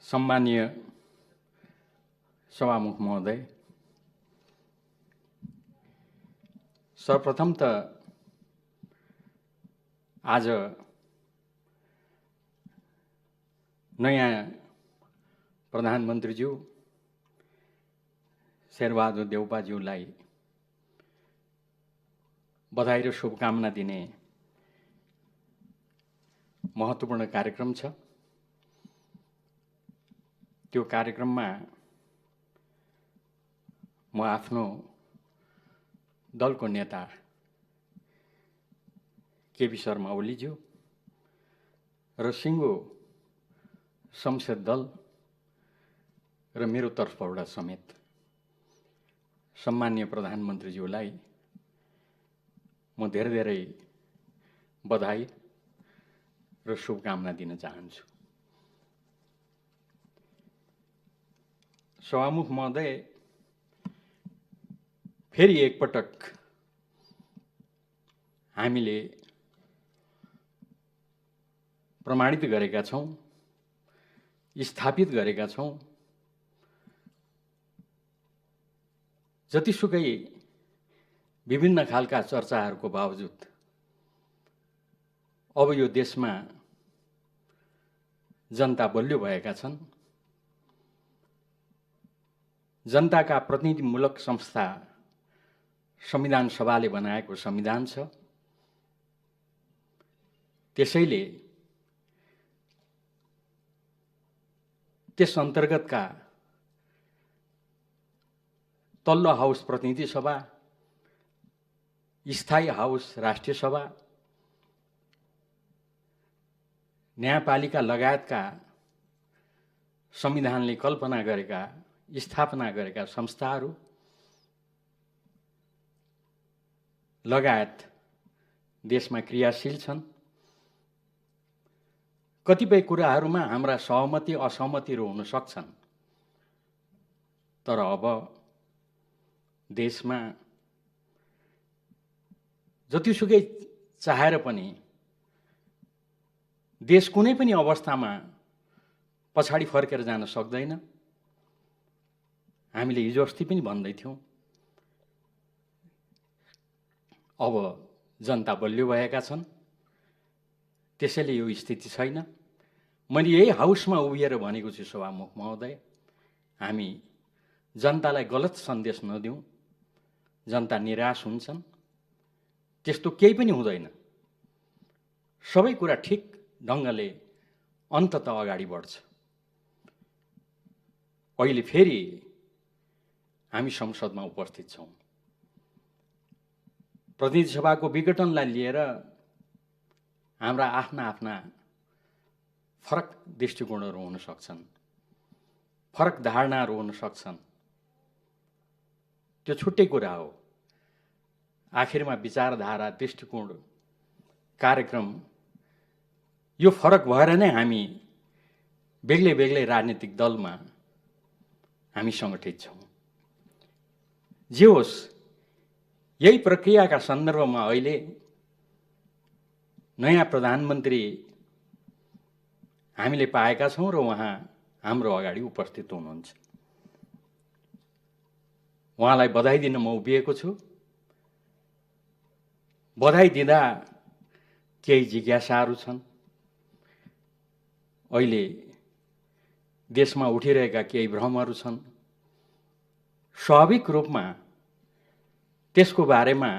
सम्मानीय सभामुख महोदय, सर्वप्रथम त आज नयाँ प्रधानमन्त्रीज्यू शेरबहादुर देउपाज्यूलाई बधाई र शुभकामना दिने महत्त्वपूर्ण कार्यक्रम छ। त्यो कार्यक्रममा म आफ्नो दलको नेता केपी शर्मा ओलीज्यू र सिङ्गो संसद दल र मेरो तर्फबाट समेत सम्मानीय प्रधानमन्त्रीज्यूलाई म धेरै धेरै बधाई र शुभकामना दिन चाहन्छु। सभामुख महोदय, फेरि एकपटक हामीले प्रमाणित गरेका छौं, स्थापित गरेका छौं, जतिसुकै विभिन्न खालका चर्चाहरूको बावजुद अब यो देशमा जनता बलियो भएका छन्। जनताका प्रतिनिधिमूलक संस्था संविधान सभाले बनाएको संविधान छ। त्यसैले त्यस अन्तर्गतका तल्लो हाउस प्रतिनिधि सभा, स्थायी हाउस राष्ट्रिय सभा, न्यायपालिका लगायतका संविधानले कल्पना गरेका स्थापना गरेका संस्थाहरू लगायत देशमा क्रियाशील छन्। कतिपय कुराहरूमा हाम्रा सहमति असहमतिहरू हुन सक्छन्, तर अब देशमा जतिसुकै चाहेर पनि देश कुनै पनि अवस्थामा पछाडि फर्केर जान सक्दैन। हामीले हिजो अस्ति पनि भन्दै थियौं, अब जनता बलियो भएका छन्, त्यसैले यो स्थिति छैन। मैले यही हाउसमा उभिएर भनेको छु, सभामुख महोदय, हामी जनतालाई गलत सन्देश नदिउँ। जनता निराश हुन्छन्, त्यस्तो केही पनि हुँदैन। सबै कुरा ठिक ढङ्गले अन्ततः अगाडि बढ्छ। अहिले फेरि हामी संसदमा उपस्थित छौं। प्रतिनिधि सभाको विघटनलाई लिएर हाम्रा आफ्ना आफ्ना फरक दृष्टिकोणहरू हुन सक्छन्, फरक धारणाहरू हुन सक्छन्। त्यो छुट्टै कुरा हो। आखिरमा विचारधारा, दृष्टिकोण, कार्यक्रम यो फरक भएर नै हामी बेग्लै बेग्लै राजनीतिक दलमा हामी सङ्गठित छौं। जे होस्, यही प्रक्रियाका सन्दर्भमा अहिले नयाँ प्रधानमन्त्री हामीले पाएका छौं र उहाँ हाम्रो अगाडि उपस्थित हुनुहुन्छ। उहाँलाई बधाई दिन म उभिएको छु। बधाई दिँदा केही जिज्ञासाहरू छन्। अहिले देशमा उठिरहेका केही भ्रमहरू छन्। स्वाभाविक रूपमा त्यसको बारेमा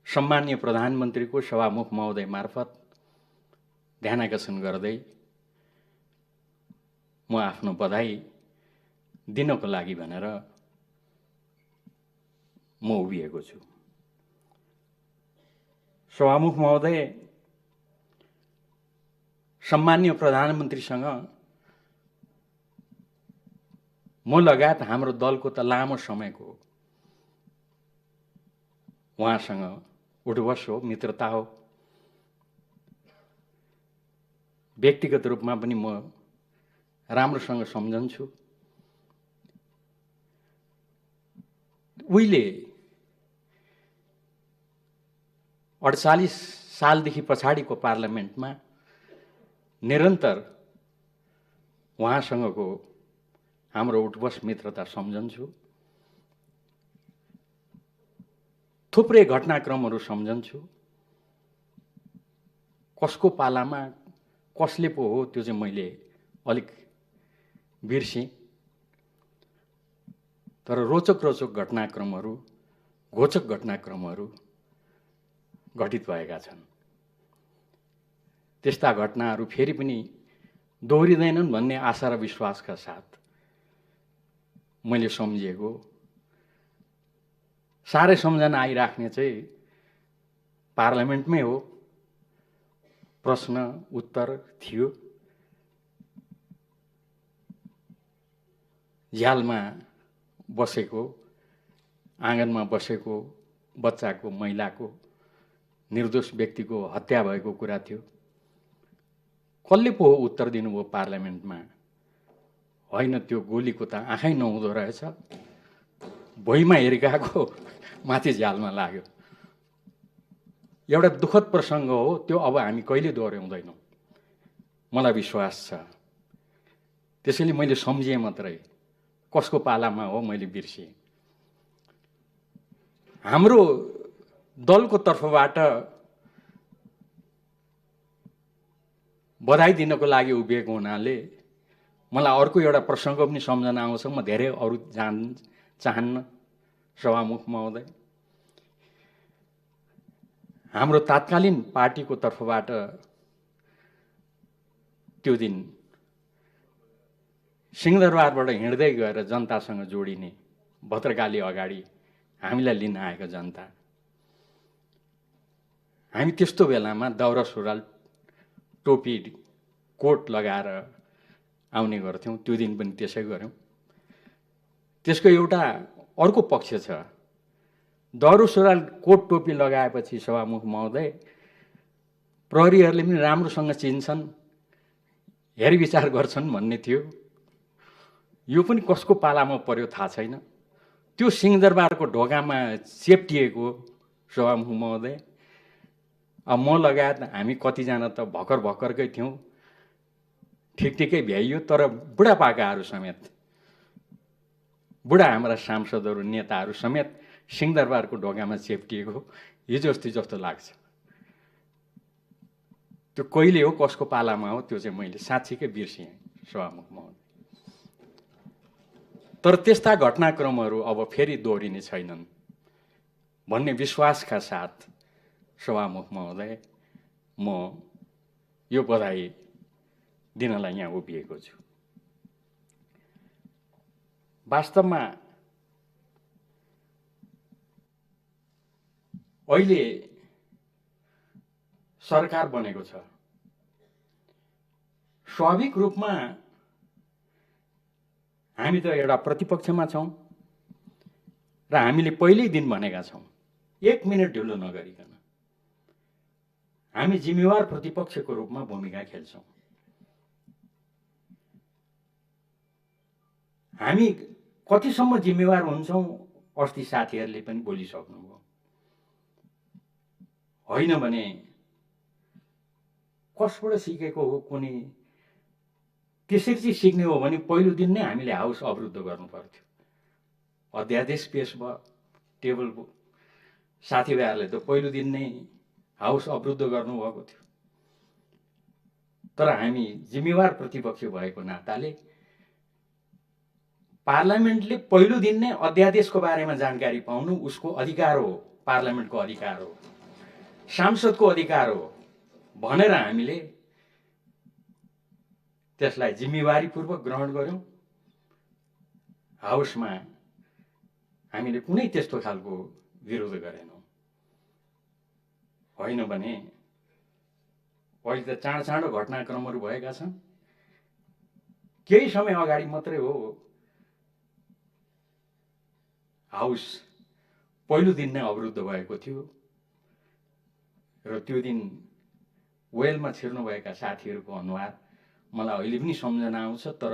सम्मानीय प्रधानमन्त्रीको सभामुख महोदय मार्फत ध्यानाकर्षण गर्दै म आफ्नो बधाई दिनको लागि भनेर म उभिएको छु। सभामुख महोदय, सम्मानीय प्रधानमन्त्रीसँग म लगायत हाम्रो दलको त लामो समयको उहाँसँग उठबस हो, मित्रता हो। व्यक्तिगत रूपमा पनि म राम्रोसँग सम्झन्छु। उहिले 48 सालदेखि पछाडिको पार्लियामेन्टमा निरन्तर उहाँसँगको हाम्रो उठबस मित्रता सम्झन्छु। थुप्रै घटनाक्रमहरू सम्झन्छु। कसको पालामा कसले पो हो त्यो चाहिँ मैले अलिक बिर्सेँ। तर रोचक रोचक घटनाक्रमहरू, घोचक घटनाक्रमहरू घटित भएका छन्। त्यस्ता घटनाहरू फेरि पनि दोहोरिँदैनन् भन्ने आशा र विश्वासका साथ मैले सम्झिएको साह्रै सम्झना आइराख्ने चाहिँ पार्लियामेन्टमै हो। प्रश्न उत्तर थियो। झ्यालमा बसेको, आँगनमा बसेको बच्चाको, महिलाको, निर्दोष व्यक्तिको हत्या भएको कुरा थियो। कसले पो उत्तर दिनुभयो पार्लियामेन्टमा, होइन त्यो गोलीको त आँखै नहुँदो रहेछ, भुइँमा हिर्काएको माथि झ्यालमा लाग्यो। एउटा दुःखद प्रसङ्ग हो त्यो। अब हामी कहिले दोहोऱ्याउँदैनौँ, मलाई विश्वास छ। त्यसैले मैले सम्झेँ मात्रै, कसको पालामा हो मैले बिर्सेँ। हाम्रो दलको तर्फबाट बधाई दिनको लागि उभिएको हुनाले मलाई अर्को एउटा प्रसङ्ग पनि सम्झना आउँछ। म धेरै अरू चाहन्न सभामुख महोदय। हाम्रो तात्कालीन पार्टीको तर्फबाट त्यो दिन सिंहदरबारबाट हिँड्दै गएर जनतासँग जोडिने भद्रकाली अगाडि हामीलाई लिन आएको जनता, हामी त्यस्तो बेलामा दौरा सुरुवाल, टोपी, कोट लगाएर आउने गर्थ्यौँ। त्यो दिन पनि त्यसै गऱ्यौँ। त्यसको एउटा अर्को पक्ष छ। दौरा सुरुवाल, कोट, टोपी लगाएपछि सभामुख महोदय, प्रहरीहरूले पनि राम्रोसँग चिन्छन्, हेरविचार गर्छन् भन्ने थियो। यो पनि कसको पालामा पर्यो थाहा छैन। त्यो सिंहदरबारको ढोकामा चेप्टिएको सभामुख महोदय। अब म लगायत हामी कतिजना त भर्खर भर्खरकै थियौँ, ठिकै भ्याइयो। तर बुढापाकाहरू समेत, बुढा हाम्रा सांसदहरू, नेताहरू समेत सिंहदरबारको ढोकामा चेप्टिएको हिजो अस्ति जस्तो लाग्छ। त्यो कहिले हो, कसको पालामा हो, त्यो चाहिँ मैले साँच्चीकै बिर्सेँ सभामुख महोदय। तर त्यस्ता घटनाक्रमहरू अब फेरि दोहोरिने छैनन् भन्ने विश्वासका साथ सभामुख महोदय म यो बधाई दिनलाई यहाँ उभिएको छु। वास्तवमा अहिले सरकार बनेको छ। स्वाभाविक रूपमा हामी त एउटा प्रतिपक्षमा छौँ र हामीले पहिल्यै दिन भनेका छौँ, एक मिनट ढिलो नगरिकन हामी जिम्मेवार प्रतिपक्षको रूपमा भूमिका खेल्छौँ। हामी कतिसम्म जिम्मेवार हुन्छौँ अस्ति साथीहरूले पनि बोलिसक्नुभयो। होइन भने कसबाट सिकेको हो कुनै, त्यसरी चाहिँ सिक्ने हो भने पहिलो दिन नै हामीले हाउस अवरुद्ध गर्नु पर्थ्यो। अध्यादेश पेश भयो, टेबल भयो, साथीभाइहरूले त पहिलो दिन नै हाउस अवरुद्ध गर्नुभएको थियो। तर हामी जिम्मेवार प्रतिपक्ष भएको नाताले पार्लियामेन्टले पहिलो दिन नै अध्यादेशको बारेमा जानकारी पाउनु उसको अधिकार हो, पार्लियामेन्टको अधिकार हो, सांसदको अधिकार हो भनेर हामीले त्यसलाई जिम्मेवारीपूर्वक ग्रहण गर्यौँ। हाउसमा हामीले कुनै त्यस्तो खालको विरोध गरेनौँ। होइन भने अहिले त चाँडो चाँडो घटनाक्रमहरू भएका छन्। केही समय अगाडि मात्रै हो हाउस पहिलो दिन नै अवरुद्ध भएको थियो र त्यो दिन वेलमा छिर्नुभएका साथीहरूको अनुहार मलाई अहिले पनि सम्झना आउँछ। तर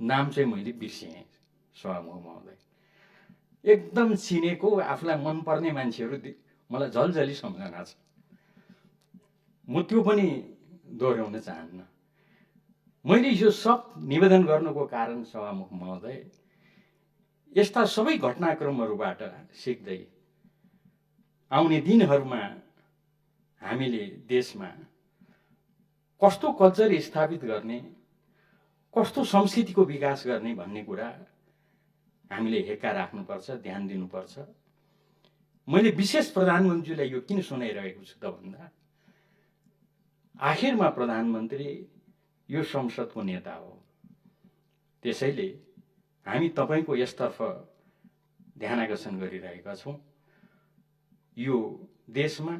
नाम चाहिँ मैले बिर्सेँ सभामुख महोदय। एकदम चिनेको, आफूलाई मनपर्ने मान्छेहरू मलाई झलझली सम्झना छ। म त्यो पनि दोहोऱ्याउन चाहन्न। मैले यो सब निवेदन गर्नुको कारण सभामुख महोदय, यस्ता सबै घटनाक्रमहरूबाट सिक्दै आउने दिनहरूमा हामीले देशमा कस्तो कल्चर स्थापित गर्ने, कस्तो संस्कृतिको विकास गर्ने भन्ने कुरा हामीले हेक्का राख्नुपर्छ, ध्यान दिनुपर्छ। मैले विशेष प्रधानमन्त्रीलाई यो किन सुनाइरहेको छु त भन्दा, आखिरमा प्रधानमन्त्री यो संसदको नेता हो। त्यसैले हामी तपाईको यसतर्फ ध्यानाकर्षण गरिरहेका छौँ। यो देशमा,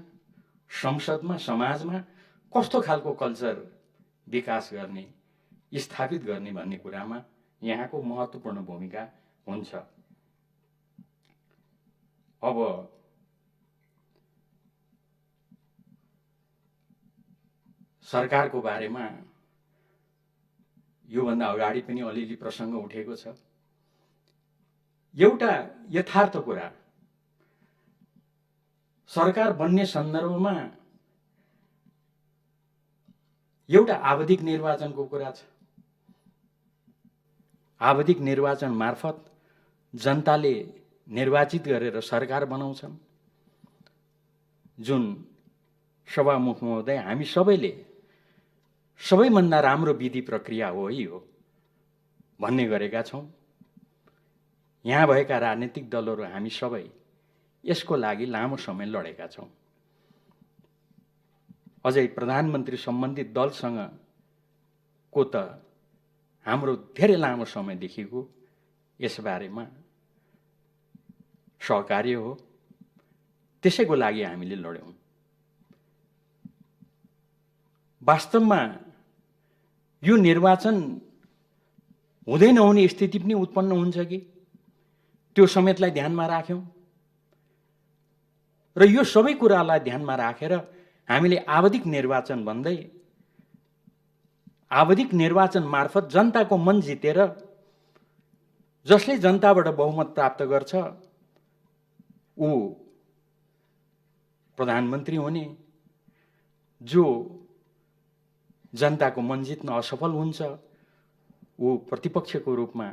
संसदमा, समाजमा कस्तो खालको कल्चर विकास गर्ने, स्थापित गर्ने भन्ने कुरामा यहाँको महत्त्वपूर्ण भूमिका हुन्छ। अब सरकारको बारेमा योभन्दा अगाडि पनि अलिअलि प्रसङ्ग उठेको छ। एउटा यथार्थ कुरा, सरकार बन्ने सन्दर्भमा एउटा आवधिक निर्वाचनको कुरा छ। आवधिक निर्वाचन मार्फत जनताले निर्वाचित गरेर सरकार बनाउँछन्, जुन सभामुख महोदय हामी सबैले सबैभन्दा राम्रो विधि प्रक्रिया हो यो भन्ने गरेका छौँ। यहाँ भएका राजनीतिक दलहरू हामी सबै यसको लागि लामो समय लडेका छौँ। अझै प्रधानमन्त्री सम्बन्धित दलसँग को त हाम्रो धेरै लामो समयदेखिको यसबारेमा सहकार्य हो। त्यसैको लागि हामीले लड्यौँ। वास्तवमा यो निर्वाचन हुँदै नहुने स्थिति पनि उत्पन्न हुन्छ कि त्यो समेतलाई ध्यानमा राख्यौँ र यो सबै कुरालाई ध्यानमा राखेर हामीले आवधिक निर्वाचन भन्दै आवधिक निर्वाचन मार्फत जनताको मन जितेर जसले जनताबाट बहुमत प्राप्त गर्छ ऊ प्रधानमन्त्री हुने, जो जनताको मन जित्न असफल हुन्छ ऊ प्रतिपक्षको रूपमा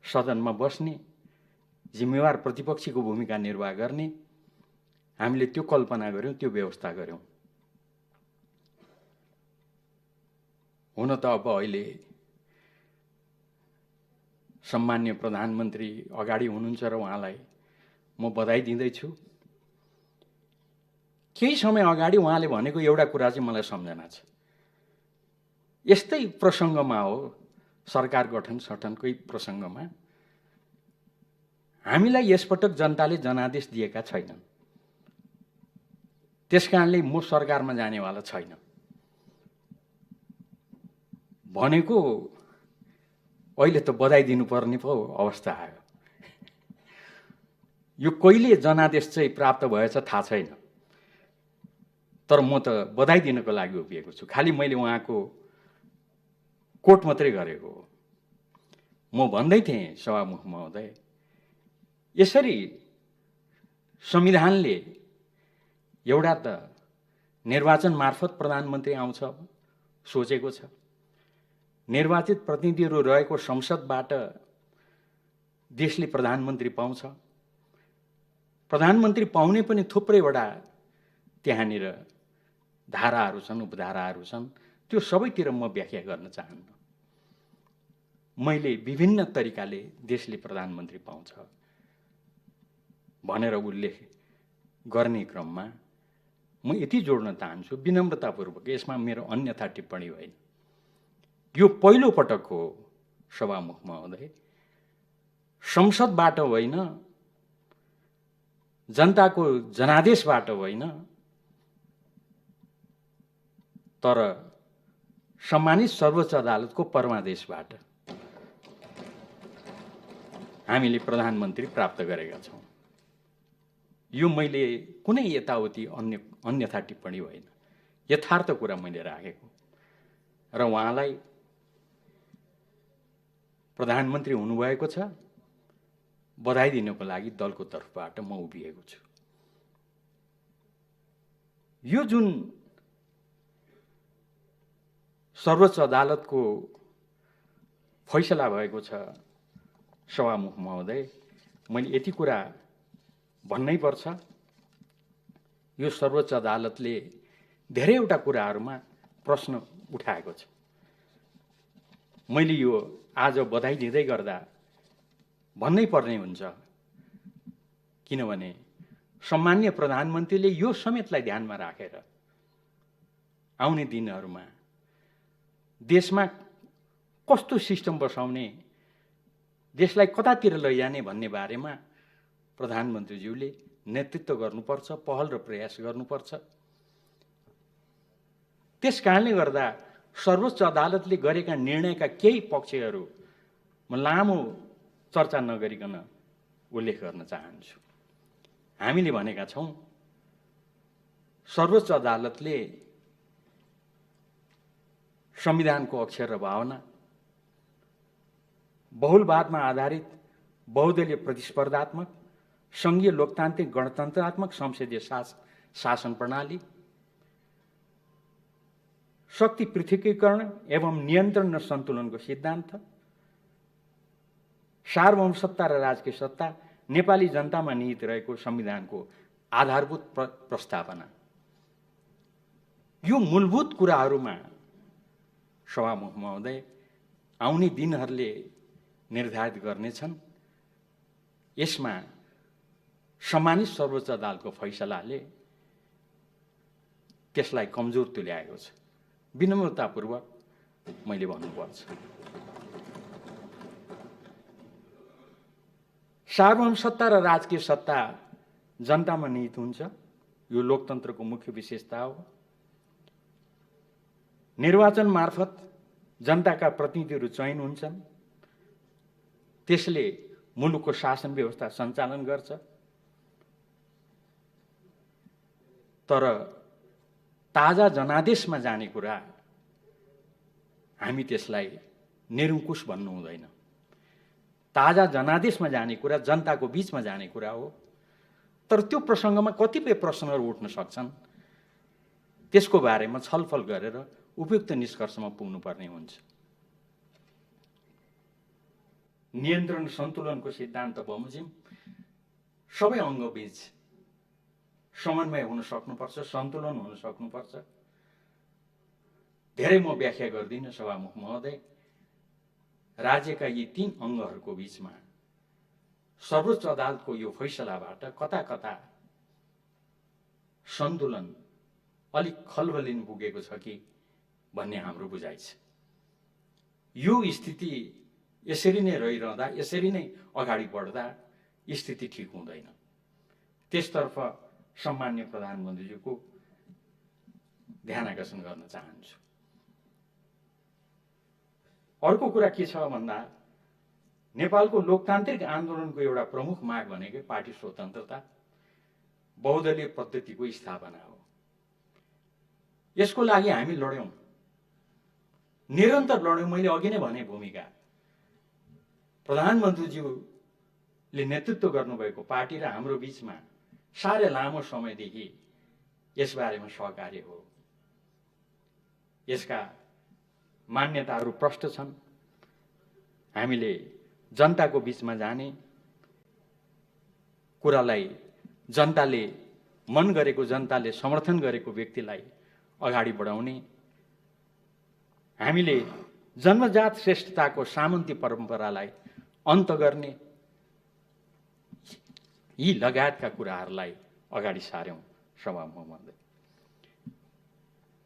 सदनमा बस्ने, जिम्मेवार प्रतिपक्षीको भूमिका निर्वाह गर्ने। हामीले त्यो कल्पना गर्यौँ, त्यो व्यवस्था गर्यौँ। हुन त अब अहिले सम्मान्य प्रधानमन्त्री अगाडि हुनुहुन्छ र उहाँलाई म बधाई दिँदैछु। केही समय अगाडि उहाँले भनेको एउटा कुरा चाहिँ मलाई सम्झना छ। यस्तै प्रसङ्गमा हो, सरकार गठन सठनकै प्रसङ्गमा, हामीलाई यसपटक जनताले जनादेश दिएका छैनन्, त्यसकारणले म सरकारमा जानेवाला छैन भनेको अहिले त बधाई दिनुपर्ने पो अवस्था आयो। यो कहिले जनादेश चाहिँ प्राप्त भएछ थाहा छैन, तर म त बधाई दिनको लागि उभिएको छु। खालि मैले उहाँको कोट मात्रै गरेको हो। म भन्दै थिएँ सभामुख महोदय, यसरी संविधानले एउटा त निर्वाचन मार्फत प्रधानमन्त्री आउँछ सोचेको छ, निर्वाचित प्रतिनिधिहरू रहेको संसदबाट देशले प्रधानमन्त्री पाउँछ। प्रधानमन्त्री पाउने पनि थुप्रैवटा त्यहाँनिर धाराहरू छन्, उपधाराहरू छन्। त्यो सबैतिर म व्याख्या गर्न चाहन्न। मैले विभिन्न तरिकाले देशले प्रधानमन्त्री पाउँछ भनेर उल्लेख गर्ने क्रममा म यति जोड्न चाहन्छु विनम्रतापूर्वक, यसमा मेरो अन्यथा टिप्पणी होइन। यो पहिलो पटक हो सभामुख महोदय, संसदबाट होइन, जनताको जनादेशबाट होइन, तर सम्मानित सर्वोच्च अदालतको परमादेशबाट हामीले प्रधानमन्त्री प्राप्त गरेका छौँ। यो मैले कुनै यताउति अन्यथा टिप्पणी होइन, यथार्थ कुरा मैले राखेको र उहाँलाई प्रधानमन्त्री हुनुभएको छ, बधाई दिनको लागि दलको तर्फबाट म उभिएको छु। यो जुन सर्वोच्च अदालतको फैसला भएको छ सभामुख महोदय। मैले यति कुरा भन्नै पर्छ, यो सर्वोच्च अदालतले धेरैवटा कुराहरूमा प्रश्न उठाएको छ। मैले यो आज बधाई दिँदै गर्दा भन्नै पर्ने हुन्छ, किनभने सम्माननीय प्रधानमन्त्रीले यो समेतलाई ध्यानमा राखेर आउने दिनहरूमा देशमा कस्तो सिस्टम बसाउने, देशलाई कतातिर लैजाने भन्ने बारेमा प्रधानमन्त्रीज्यूले नेतृत्व गर्नुपर्छ, पहल र प्रयास गर्नुपर्छ। त्यस कारणले गर्दा सर्वोच्च अदालतले गरेका निर्णयका केही पक्षहरू म लामो चर्चा नगरिकन उल्लेख गर्न चाहन्छु। हामीले भनेका छौँ, सर्वोच्च अदालतले संविधानको अक्षर र भावना, बहुलवादमा आधारित बहुदलीय प्रतिस्पर्धात्मक संघीय लोकतान्त्रिक गणतन्त्रात्मक संसदीय शासन प्रणाली, शक्ति पृथकीकरण एवं नियन्त्रण र सन्तुलनको सिद्धान्त, सार्वभौम सत्ता र राजकीय सत्ता, नेपाली जनतामा निहित रहेको संविधानको आधारभूत प्रस्तावना, यो मूलभूत कुराहरूमा सभामुख महोदय आउने दिनहरूले निर्धारित गर्नेछन्। यसमा सम्मानित सर्वोच्च अदालतको फैसलाले त्यसलाई कमजोर तुल्याएको छ, विनम्रतापूर्वक मैले भन्नुपर्छ। सार्वभौम सत्ता र राजकीय सत्ता जनतामा निहित हुन्छ, यो लोकतन्त्रको मुख्य विशेषता हो। निर्वाचन मार्फत जनताका प्रतिनिधिहरू चयन हुन्छन्, त्यसले मुलुकको शासन व्यवस्था सञ्चालन गर्छ। तर ताजा जनादेशमा जाने कुरा हामी त्यसलाई निरङ्कुश भन्नु हुँदैन। ताजा जनादेशमा जाने कुरा जनताको बीचमा जाने कुरा हो। तर त्यो प्रसङ्गमा कतिपय प्रश्नहरू उठ्न सक्छन्, त्यसको बारेमा छलफल गरेर उपयुक्त निष्कर्षमा पुग्नुपर्ने हुन्छ। नियन्त्रण सन्तुलनको सिद्धान्त बमोजिम सबै अङ्गबीच समन्वय हुन सक्नुपर्छ, सन्तुलन हुन सक्नुपर्छ। धेरै म व्याख्या गर्दिनँ सभामुख महोदय। राज्यका यी 3 अङ्गहरूको बीचमा सर्वोच्च अदालतको यो फैसलाबाट कता कता सन्तुलन अलिक खलबलिन पुगेको छ कि भन्ने हाम्रो बुझाइ छ। यो स्थिति यसरी नै रहिरहँदा, यसरी नै अगाडि बढ्दा स्थिति ठिक हुँदैन। त्यसतर्फ सम्माननीय प्रधानमन्त्रीज्यूको ध्यान आकर्षण गर्न चाहन्छु। अर्को कुरा के छ भन्दा, नेपालको लोकतान्त्रिक आन्दोलनको एउटा प्रमुख माग भनेकै पार्टी स्वतन्त्रता, बहुदलीय पद्धतिको स्थापना हो। यसको लागि हामी लड्यौं, निरन्तर लड्यौं। मैले अघि नै भने भूमिका प्रधानमन्त्रीज्यूले नेतृत्व गर्नुभएको पार्टी र हाम्रो बीचमा साह्रै लामो समयदेखि यसबारेमा सहकार्य हो। यसका मान्यताहरू प्रष्ट छन्। हामीले जनताको बीचमा जाने कुरालाई, जनताले मन गरेको, जनताले समर्थन गरेको व्यक्तिलाई अगाडि बढाउने, हामीले जन्मजात श्रेष्ठताको सामन्ती परम्परालाई अन्त गर्ने, यी लगायतका कुराहरूलाई अगाडि सार्यौं। सभामुख महोदय,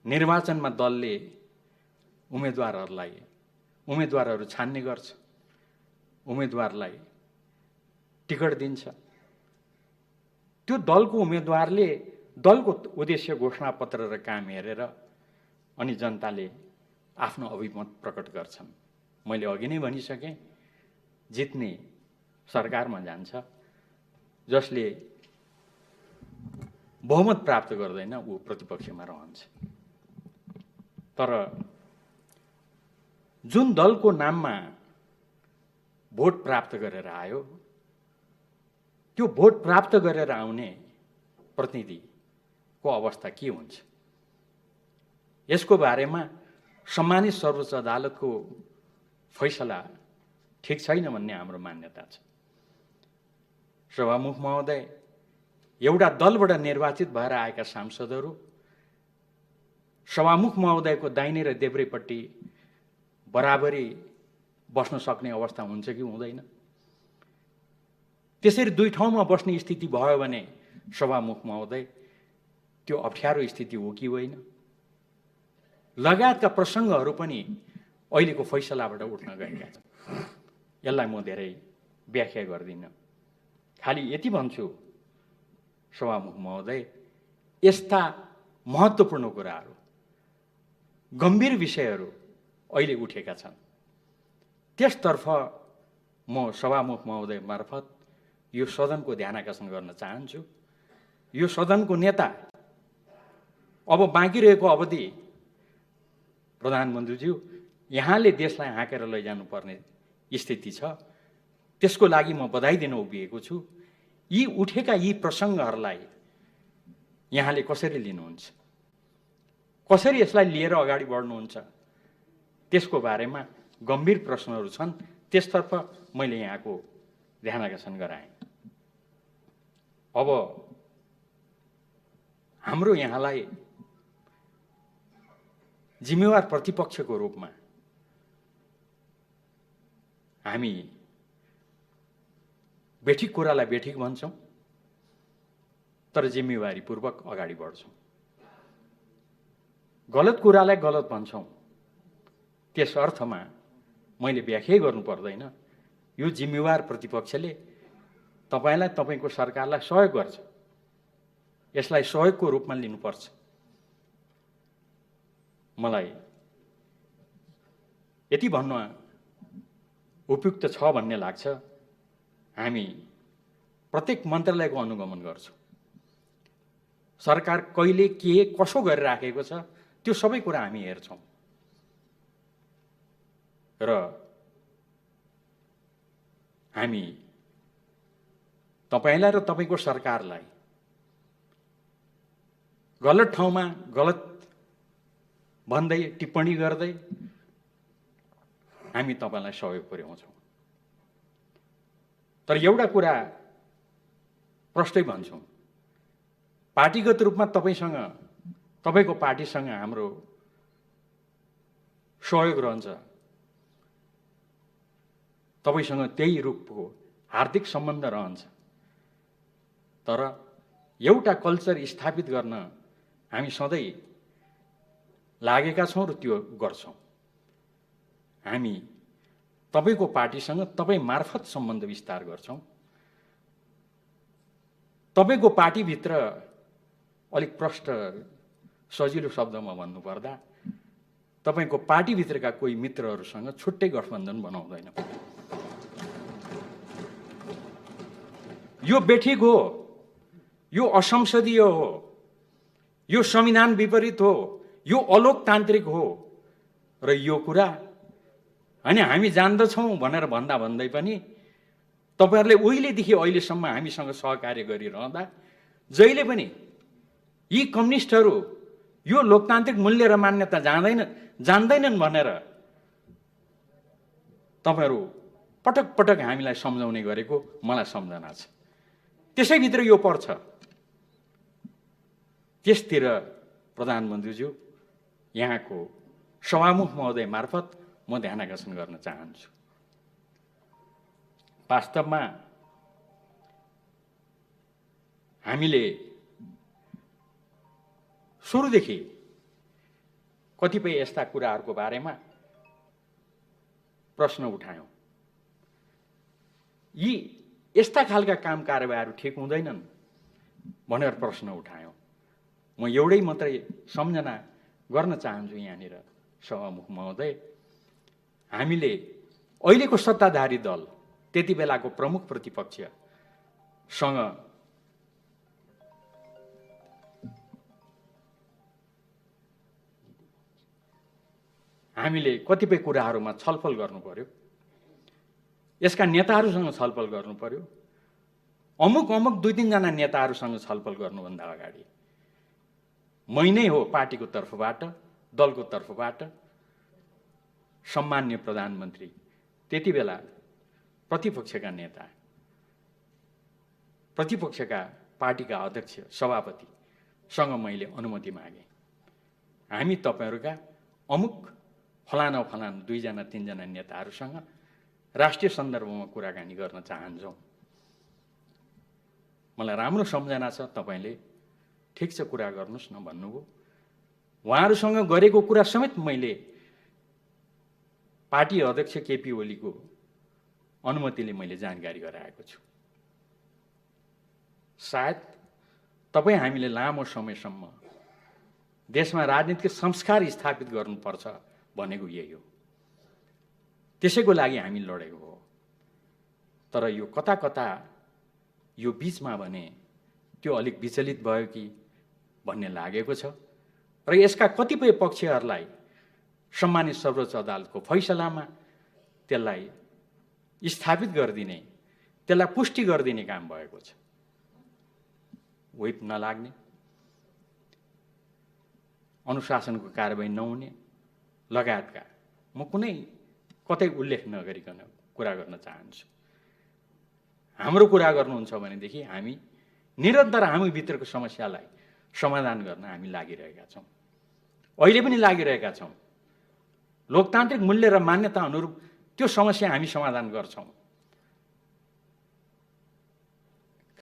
निर्वाचनमा दलले उम्मेदवारहरू छान्ने गर्छ, उम्मेदवारलाई टिकट दिन्छ। त्यो दलको उम्मेदवारले दलको उद्देश्य घोषणापत्र र काम हेरेर अनि जनताले आफ्नो अभिमत प्रकट गर्छन्। मैले अघि नै भनिसकेँ, जित्ने सरकारमा जान्छ, जसले बहुमत प्राप्त गर्दैन ऊ प्रतिपक्षमा रहन्छ। तर जुन दलको नाममा भोट प्राप्त गरेर आयो, त्यो भोट प्राप्त गरेर आउने प्रतिनिधिको अवस्था के हुन्छ, यसको बारेमा सम्मानित सर्वोच्च अदालतको फैसला ठिक छैन भन्ने हाम्रो मान्यता छ। सभामुख महोदय, एउटा दलबाट निर्वाचित भएर आएका सांसदहरू सभामुख महोदयको दाहिने र देब्रेपट्टि बराबरी बस्न सक्ने अवस्था हुन्छ कि हुँदैन? त्यसरी दुई ठाउँमा बस्ने स्थिति भयो भने सभामुख महोदय, त्यो अप्ठ्यारो स्थिति हो कि होइन? लगायतका प्रसङ्गहरू पनि अहिलेको फैसलाबाट उठ्न गएका छन्। यसलाई म धेरै व्याख्या गर्दिनँ, खालि यति भन्छु सभामुख महोदय, यस्ता महत्त्वपूर्ण कुराहरू, गम्भीर विषयहरू अहिले उठेका छन्। त्यसतर्फ म सभामुख महोदय मार्फत यो सदनको ध्यान आकर्षण गर्न चाहन्छु। यो सदनको नेता अब बाँकी रहेको अवधि प्रधानमन्त्रीज्यू, यहाँले देशलाई हाँकेर लैजानुपर्ने स्थिति छ। त्यसको लागि म बधाई दिन उभिएको छु। यी उठेका यी प्रसङ्गहरूलाई यहाँले कसरी लिनुहुन्छ, कसरी यसलाई लिएर अगाडि बढ्नुहुन्छ, त्यसको बारेमा गम्भीर प्रश्नहरू छन्। त्यसतर्फ मैले यहाँको ध्यान आकर्षण गराएँ। अब हाम्रो यहाँलाई जिम्मेवार प्रतिपक्षको रूपमा हामी बेठिक कुरालाई बेठिक भन्छौँ, तर जिम्मेवारीपूर्वक अगाडि बढ्छौँ। गलत कुरालाई गलत भन्छौँ, त्यस अर्थमा मैले व्याख्या गर्नु पर्दैन। यो जिम्मेवार प्रतिपक्षले तपाईँलाई, तपाईँको सरकारलाई सहयोग गर्छ। यसलाई सहयोगको रूपमा लिनुपर्छ। मलाई यति भन्न उपयुक्त छ भन्ने लाग्छ, हामी प्रत्येक मन्त्रालयको अनुगमन गर्छौँ। सरकार कहिले के कसो गरिराखेको छ त्यो सबै कुरा हामी हेर्छौँ र हामी तपाईँलाई र तपाईँको सरकारलाई गलत ठाउँमा गलत भन्दै टिप्पणी गर्दै हामी तपाईँलाई सहयोग पुर्याउँछौँ। तर एउटा कुरा प्रष्टै भन्छौँ, पार्टीगत रूपमा तपाईँसँग, तपाईँको पार्टीसँग हाम्रो सहयोग रहन्छ। तपाईँसँग त्यही रूपको हार्दिक सम्बन्ध रहन्छ। तर एउटा कल्चर स्थापित गर्न हामी सधैँ लागेका छौँ र त्यो गर्छौँ। हामी तपाईँको पार्टीसँग तपाईँ मार्फत सम्बन्ध विस्तार गर्छौँ। तपाईँको पार्टीभित्र अलिक प्रष्ट सजिलो शब्दमा भन्नुपर्दा तपाईँको पार्टीभित्रका कोही मित्रहरूसँग छुट्टै गठबन्धन बनाउँदैन। यो बेठिक हो, यो असंसदीय हो, यो संविधान विपरीत हो, यो अलोकतान्त्रिक हो र यो कुरा अनि हामी जान्दछौँ भनेर भन्दा भन्दै पनि तपाईँहरूले उहिलेदेखि अहिलेसम्म हामीसँग सहकार्य गरिरहँदा जहिले पनि यी कम्युनिस्टहरू यो लोकतान्त्रिक मूल्य र मान्यता जान्दैनन् भनेर तपाईँहरू पटक पटक हामीलाई सम्झाउने गरेको मलाई सम्झना छ। त्यसैभित्र यो पर्छ। त्यसतिर प्रधानमन्त्रीज्यू, यहाँको सभामुख महोदय मार्फत म ध्यान आकर्षण गर्न चाहन्छु। वास्तवमा हामीले सुरुदेखि कतिपय यस्ता कुराहरूको बारेमा प्रश्न उठायौँ। यी यस्ता खालका काम कारबाहीहरू ठिक हुँदैनन् भनेर प्रश्न उठायौँ। म एउटै मात्रै सम्झना गर्न चाहन्छु यहाँनिर सभामुख महोदय, हामीले अहिलेको सत्ताधारी दल, त्यति बेलाको प्रमुख प्रतिपक्षसँग हामीले कतिपय कुराहरूमा छलफल गर्नु पर्यो। यसका नेताहरूसँग छलफल गर्नु पर्यो। अमुक दुई तीनजना नेताहरूसँग छलफल गर्नुभन्दा अगाडि मै नै हो पार्टीको तर्फबाट, दलको तर्फबाट सम्मान्य प्रधानमन्त्री, त्यति बेला प्रतिपक्षका नेता, प्रतिपक्षका पार्टीका अध्यक्ष सभापतिसँग मैले अनुमति मागेँ। हामी तपाईँहरूका अमुक फलाना फलाना 2 जना 3 जना नेताहरूसँग राष्ट्रिय सन्दर्भमा कुराकानी गर्न चाहन्छौँ। मलाई राम्रो सम्झना छ, तपाईँले ठिक छ कुरा गर्नुहोस् न भन्नुभयो। उहाँहरूसँग गरेको कुरा समेत मैले पार्टी अध्यक्ष केपी ओलीको अनुमतिले मैले जानकारी गराएको छु। सायद तपाईँ हामीले लामो समयसम्म देशमा राजनीतिक संस्कार स्थापित गर्नुपर्छ भनेको यही हो। त्यसैको लागि हामी लडेको हो। तर यो कता कता यो बीचमा भने त्यो अलिक विचलित भयो कि भन्ने लागेको छ र यसका कतिपय पक्षहरूलाई सम्मानित सर्वोच्च अदालतको फैसलामा त्यसलाई स्थापित गरिदिने, त्यसलाई पुष्टि गरिदिने काम भएको छ। व्हिप नलाग्ने, अनुशासनको कारबाही नहुने लगायतका म कुनै कतै उल्लेख नगरिकन कुरा गर्न चाहन्छु। हाम्रो कुरा गर्नुहुन्छ भनेदेखि हामी निरन्तर हामी भित्रको समस्यालाई समाधान गर्न हामी लागिरहेका छौँ, अहिले पनि लागिरहेका छौँ। लोकतान्त्रिक मूल्य र मान्यता अनुरूप त्यो समस्या हामी समाधान गर्छौँ।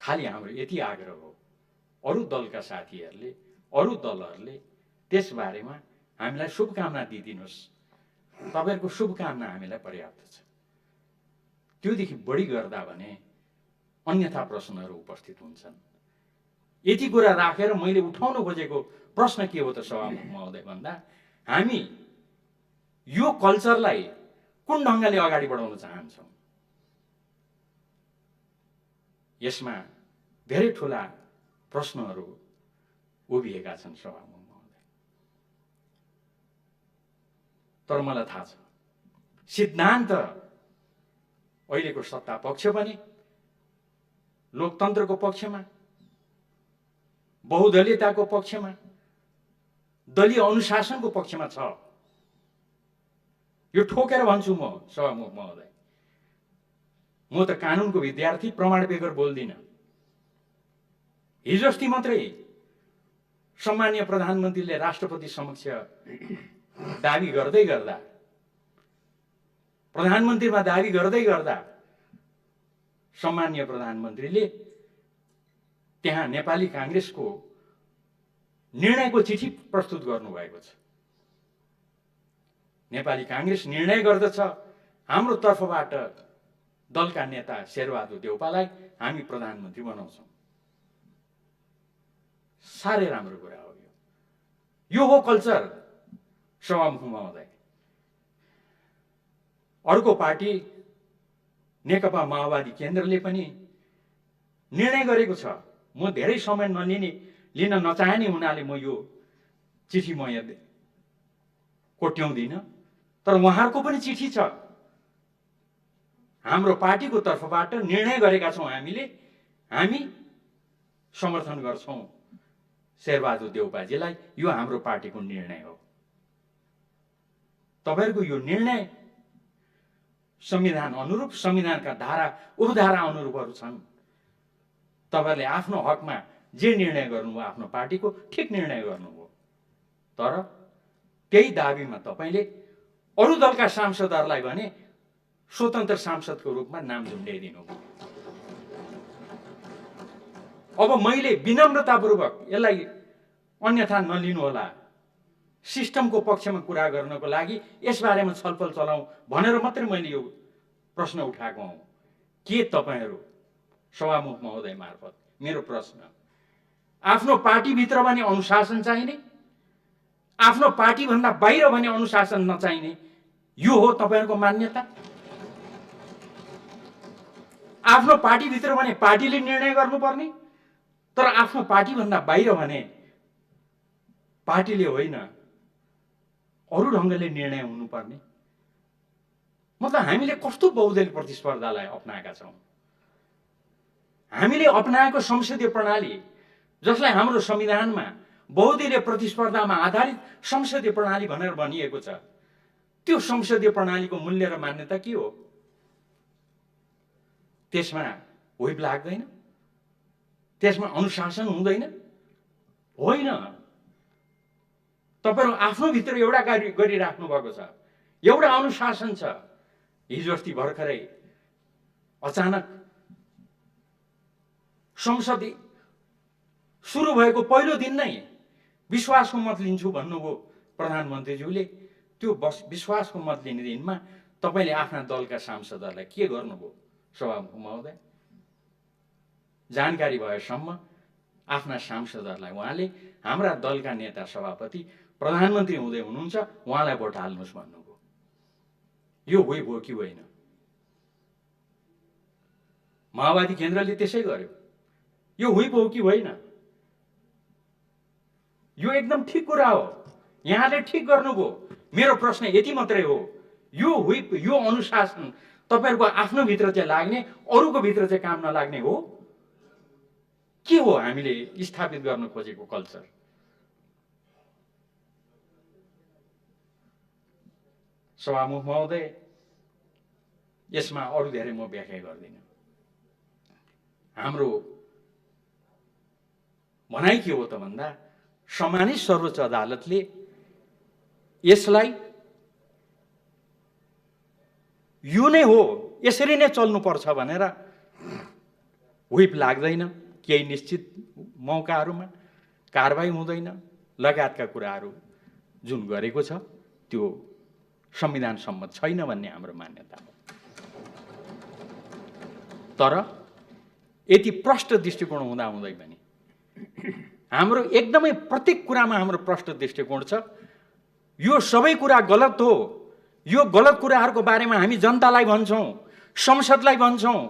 खालि हाम्रो यति आग्रह हो, अरू दलका साथीहरूले, अरू दलहरूले त्यसबारेमा हामीलाई शुभकामना दिइदिनुहोस्। तपाईँहरूको शुभकामना हामीलाई पर्याप्त छ। त्योदेखि बढी गर्दा भने अन्यथा प्रश्नहरू उपस्थित हुन्छन्। यति कुरा राखेर मैले उठाउन खोजेको प्रश्न के हो त सभामुख महोदय भन्दा, हामी यो कल्चरलाई कुन ढङ्गले अगाडि बढाउन चाहन्छौँ। यसमा धेरै ठुला प्रश्नहरू उभिएका छन् सभामुख महोदय। तर मलाई थाहा छ सिद्धान्त अहिलेको सत्ता पक्ष पनि लोकतन्त्रको पक्षमा, बहुदलीयताको पक्षमा, दलीय अनुशासनको पक्षमा छ। यो ठोकेर भन्छु म सभामुख महोदय। म त कानुनको विद्यार्थी, प्रमाण बेगर बोल्दिनँ। हिजो अस्ति मात्रै सम्मान्य प्रधानमन्त्रीले राष्ट्रपति समक्ष दाबी गर्दै गर्दा, प्रधानमन्त्रीमा दाबी गर्दै गर्दा सम्मान्य प्रधानमन्त्रीले त्यहाँ नेपाली काङ्ग्रेसको निर्णयको चिठी प्रस्तुत गर्नुभएको छ। नेपाली काङ्ग्रेस निर्णय गर्दछ हाम्रो तर्फबाट दलका नेता शेरबहादुर देउपालाई हामी प्रधानमन्त्री बनाउँछौँ। साह्रै राम्रो कुरा हो। यो हो कल्चर सभामुख महोदय। अर्को पार्टी नेकपा माओवादी केन्द्रले पनि निर्णय गरेको छ। म धेरै समय लिन नचाहने हुनाले म यो चिठी म यहाँ कोट्याउँदिनँ, तर उहाँहरूको पनि चिठी छ। हाम्रो पार्टीको तर्फबाट निर्णय गरेका छौँ हामी समर्थन गर्छौँ शेरबहादुर देउपाजीलाई। यो हाम्रो पार्टीको निर्णय हो। तपाईहरुको यो निर्णय संविधान अनुरूप, संविधानका धारा उपधारा अनुरूपहरू छन्। तपाईहरुले आफ्नो हकमा जे निर्णय गर्नुभयो आफ्नो पार्टीको ठीक निर्णय गर्नुभयो। तर त्यही दाबीमा तपाईले अरू दलका सांसदहरूलाई भने स्वतन्त्र सांसदको रूपमा नाम झुन्ड्याइदिनु। अब मैले विनम्रतापूर्वक यसलाई अन्यथा नलिनु होला, सिस्टमको पक्षमा कुरा गर्नको लागि यसबारेमा छलफल चलाऊ भनेर मात्रै मैले यो प्रश्न उठाएको हुँ। के तपाईहरु सभामुख महोदय मार्फत मेरो प्रश्न, आफ्नो पार्टीभित्र भने अनुशासन चाहिने, आफ्नो पार्टी भन्दा बाहिर भने अनुशासन नचाहिने, यो हो तपाईहरुको मान्यता? आफ्नो पार्टीभित्र भने पार्टीले निर्णय गर्नुपर्ने, तर आफ्नो पार्टी भन्दा बाहिर भने पार्टीले होइन अरू ढङ्गले निर्णय हुनुपर्ने। मतलब हामीले कस्तो बहुदलीय प्रतिस्पर्धालाई अपनाएका छौं? हामीले अपनाएको संसदीय प्रणाली, जसलाई हाम्रो संविधानमा बहुदलीय प्रतिस्पर्धामा आधारित संसदीय प्रणाली भनेर भनिएको छ, त्यो संसदीय प्रणालीको मूल्य र मान्यता के हो? त्यसमा व्हिप लाग्दैन? त्यसमा अनुशासन हुँदैन? होइन। तपाईहरु आफ्नो भित्र एउटा गरिराख्नु भएको छ, एउटा अनुशासन छ। हिजो अस्ति भर्खरै अचानक संसद सुरु भएको पहिलो दिन नै विश्वासको मत लिन्छु भन्नुभयो प्रधानमन्त्रीज्यूले। त्यो विश्वासको मत लिने दिनमा तपाईले आफ्ना दलका सांसदहरूलाई के गर्नुभयो सभामुख महोदय? जानकारी भएसम्म आफ्ना सांसदहरूलाई उहाँले हाम्रा दलका नेता सभापति प्रधानमन्त्री हुँदै हुनुहुन्छ, उहाँलाई भोट हाल्नुहोस् भन्नुभयो। यो व्हिप हो कि होइन? माओवादी केन्द्रले त्यसै गर्यो। यो व्हिप हो कि होइन? यो एकदम ठिक कुरा हो, यहाँले ठिक गर्नुभयो। मेरो प्रश्न यति मात्रै हो, यो व्हिप, यो अनुशासन तपाईहरुको आफ्नो भित्र चाहिँ लाग्ने, अरूको भित्र चाहिँ काम नलाग्ने हो? के हो हामीले स्थापित गर्न खोजेको कल्चर? सभामुख महोदय, यसमा अरू धेरै म व्याख्या गर्दिन। हाम्रो भनाइ के हो त भन्दा, सम्मानित सर्वोच्च अदालतले यसलाई यो नै हो, यसरी नै चल्नुपर्छ भनेर व्हिप लाग्दैन, केही निश्चित मौकाहरूमा कारबाही हुँदैन लगायतका कुराहरू जुन गरेको छ त्यो संविधान सम्मत छैन भन्ने हाम्रो मान्यता हो। तर यति प्रष्ट दृष्टिकोण हुँदा हुँदै पनि हाम्रो एकदमै प्रत्येक कुरामा हाम्रो प्रष्ट दृष्टिकोण छ। यो सबै कुरा गलत हो। यो गलत कुराहरूको बारेमा हामी जनतालाई भन्छौँ, संसदलाई भन्छौँ,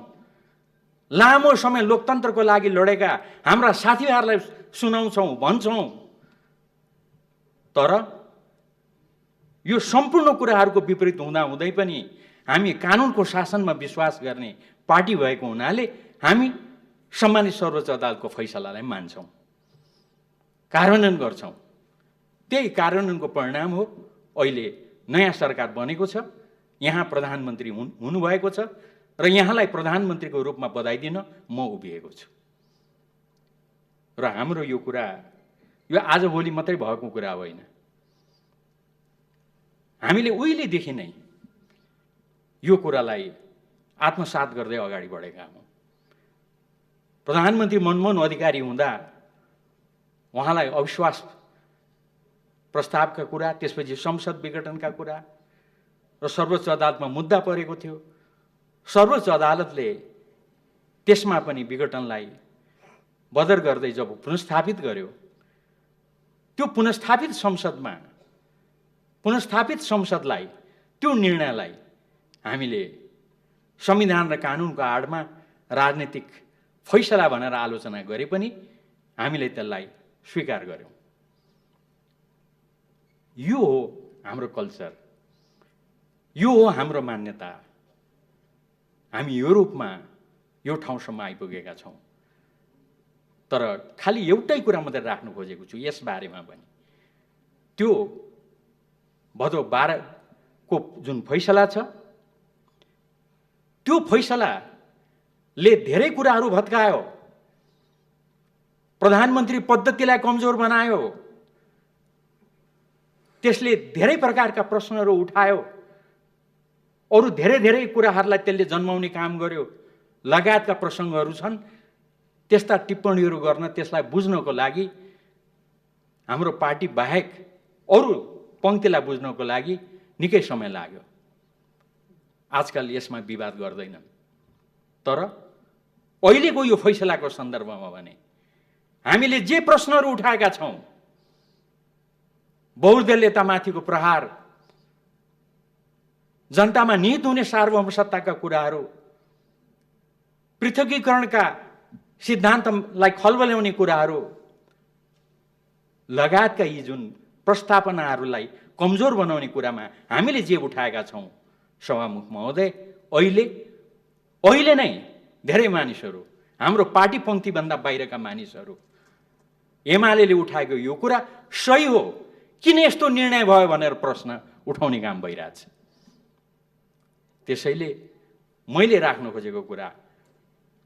लामो समय लोकतन्त्रको लागि लडेका हाम्रा साथीहरूलाई सुनाउँछौँ, भन्छौँ। तर यो सम्पूर्ण कुराहरूको विपरीत हुँदा हुँदै पनि हामी कानुनको शासनमा विश्वास गर्ने पार्टी भएको हुनाले हामी सम्मानित सर्वोच्च अदालतको फैसलालाई मान्छौँ, कार्यान्वयन गर्छौँ। त्यही कार्यान्वयनको परिणाम हो अहिले नयाँ सरकार बनेको छ, यहाँ प्रधानमन्त्री हुनुभएको छ र यहाँलाई प्रधानमन्त्रीको रूपमा बधाई दिन म उभिएको छु। र हाम्रो यो कुरा यो आजभोलि मात्रै भएको कुरा होइन। हामीले उहिलेदेखि नै यो कुरालाई आत्मसात गर्दै अगाडि बढेका हौँ। प्रधानमन्त्री मनमोहन अधिकारी हुँदा उहाँलाई अविश्वास प्रस्तावका कुरा, त्यसपछि संसद विघटनका कुरा र सर्वोच्च अदालतमा मुद्दा परेको थियो। सर्वोच्च अदालतले त्यसमा पनि विघटनलाई बदर गर्दै जब पुनर्स्थापित गर्यो, त्यो पुनर्स्थापित संसदलाई, त्यो निर्णयलाई हामीले संविधान र कानुनको आडमा राजनीतिक फैसला भनेर आलोचना गरे पनि हामीले त्यसलाई स्वीकार गर्यौं। यो हो हाम्रो कल्चर, यो हो हाम्रो मान्यता। हामी यो रूपमा यो ठाउँसम्म आइपुगेका छौँ। तर खालि एउटै कुरा मात्रै राख्नु खोजेको छु यस बारेमा पनि, त्यो भदौ 12 को जुन फैसला छ, त्यो फैसलाले धेरै कुराहरू भत्कायो, प्रधानमन्त्री पद्धतिलाई कमजोर बनायो, त्यसले धेरै प्रकारका प्रश्नहरू उठायो, अरू धेरै कुराहरूलाई त्यसले जन्माउने काम गर्यो, लगायतका प्रसङ्गहरू छन्। त्यस्ता टिप्पणीहरू गर्न, त्यसलाई बुझ्नको लागि हाम्रो पार्टी बाहेक अरू पङ्क्तिलाई बुझ्नको लागि निकै समय लाग्यो। आजकल यसमा विवाद गर्दैनन्। तर अहिलेको यो फैसलाको सन्दर्भमा भने हामीले जे प्रश्नहरू उठाएका छौँ, बहुदलीयतामाथिको प्रहार, जनतामा निहित हुने सार्वभौम सत्ताका कुराहरू, पृथकीकरणका सिद्धान्तलाई खलबल्याउने कुराहरू लगायतका यी जुन प्रस्तावनाहरूलाई कमजोर बनाउने कुरामा हामीले जे उठाएका छौँ सभामुख महोदय, अहिले नै धेरै मानिसहरू, हाम्रो पार्टी पङ्क्तिभन्दा बाहिरका मानिसहरू एमालेले उठाएको यो कुरा सही हो, किन यस्तो निर्णय भयो भनेर प्रश्न उठाउने काम भइरहेछ। त्यसैले मैले राख्न खोजेको कुरा